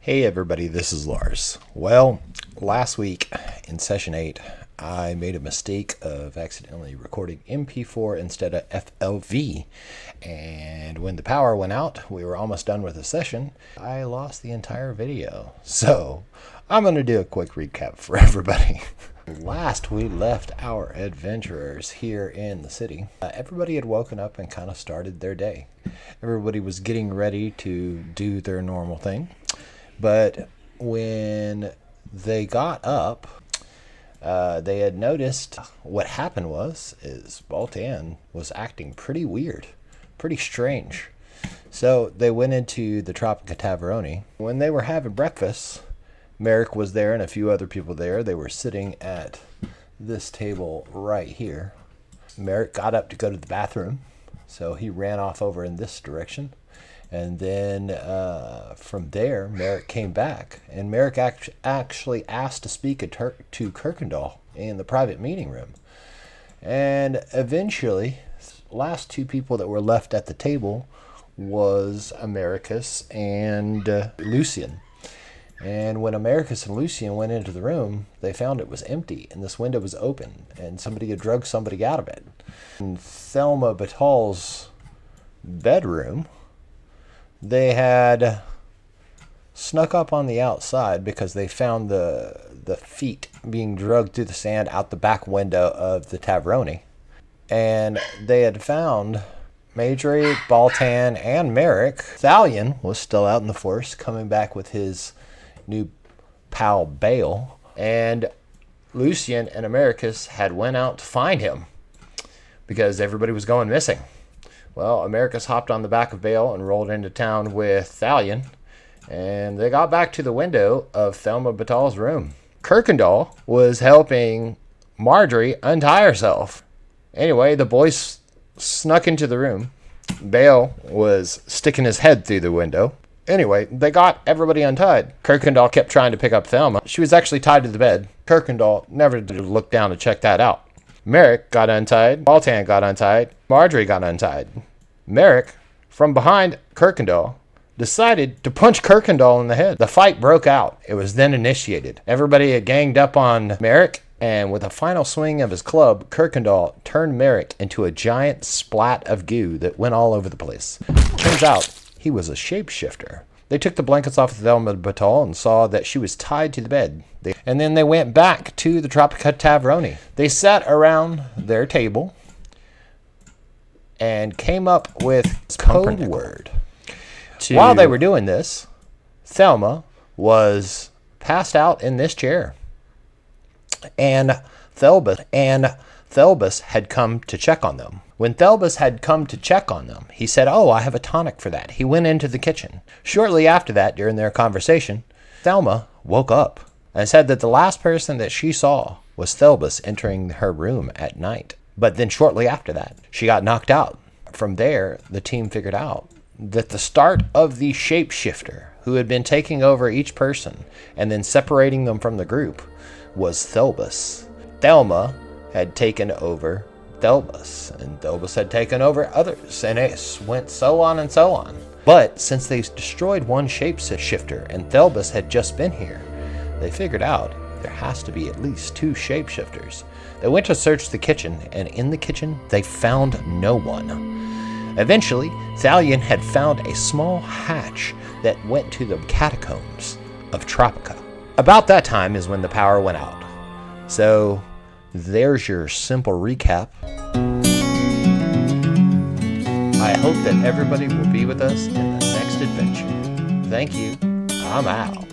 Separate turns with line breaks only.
Hey everybody, this is Lars. Well, last week in session 8, I made a mistake of accidentally recording MP4 instead of FLV. And when the power went out, we were almost done with the session, I lost the entire video. So I'm going to do a quick recap for everybody. Last we left our adventurers here in the city. Everybody had woken up and kind of started their day. Everybody was getting ready to do their normal thing. But when they got up, they had noticed what happened is Baltan was acting pretty weird, pretty strange. So they went into the Tropica Taveroni. When they were having breakfast, Merrik was there and a few other people there. They were sitting at this table right here. Merrik got up to go to the bathroom, so he ran off over in this direction. And then from there, Merrik came back, and Merrik actually asked to speak to Kuykendahl in the private meeting room. And eventually, last two people that were left at the table was Americus and Lucian. And when Americus and Lucian went into the room, they found it was empty, and this window was open, and somebody had drugged somebody out of it. In Thelma Batal's bedroom, they had snuck up on the outside because they found the feet being dragged through the sand out the back window of the Taveroni. And they had found Marjorie, Baltan, and Merrik. Thalion was still out in the forest, coming back with his new pal Bale. And Lucian and Americus had went out to find him because everybody was going missing. Well, Americus hopped on the back of Bale and rolled into town with Thalion, and they got back to the window of Thelma Batal's room. Kuykendahl was helping Marjorie untie herself. Anyway, the boys snuck into the room. Bale was sticking his head through the window. Anyway, they got everybody untied. Kuykendahl kept trying to pick up Thelma. She was actually tied to the bed. Kuykendahl never did look down to check that out. Merrik got untied, Baltan got untied, Marjorie got untied. Merrik, from behind Kuykendahl, decided to punch Kuykendahl in the head. The fight broke out. It was then initiated. Everybody had ganged up on Merrik, and with a final swing of his club, Kuykendahl turned Merrik into a giant splat of goo that went all over the place. Turns out, he was a shapeshifter. They took the blankets off of Thelma Batal and saw that she was tied to the bed. And then they went back to the Tropica Taveroni. They sat around their table and came up with code word. While they were doing this, Thelma was passed out in this chair. And Thelbis had come to check on them. When Thelbis had come to check on them, he said, "Oh, I have a tonic for that." He went into the kitchen. Shortly after that, during their conversation, Thelma woke up and said that the last person that she saw was Thelbis entering her room at night. But then shortly after that, she got knocked out. From there, the team figured out that the start of the shapeshifter, who had been taking over each person and then separating them from the group, was Thelbis. Thelma had taken over Thelbis, and Thelbis had taken over others, and it went so on and so on. But since they destroyed one shapeshifter and Thelbis had just been here, they figured out there has to be at least two shapeshifters. They went to search the kitchen, and in the kitchen they found no one. Eventually, Thalion had found a small hatch that went to the catacombs of Tropica. About that time is when the power went out. So there's your simple recap. I hope that everybody will be with us in the next adventure. Thank you. I'm out.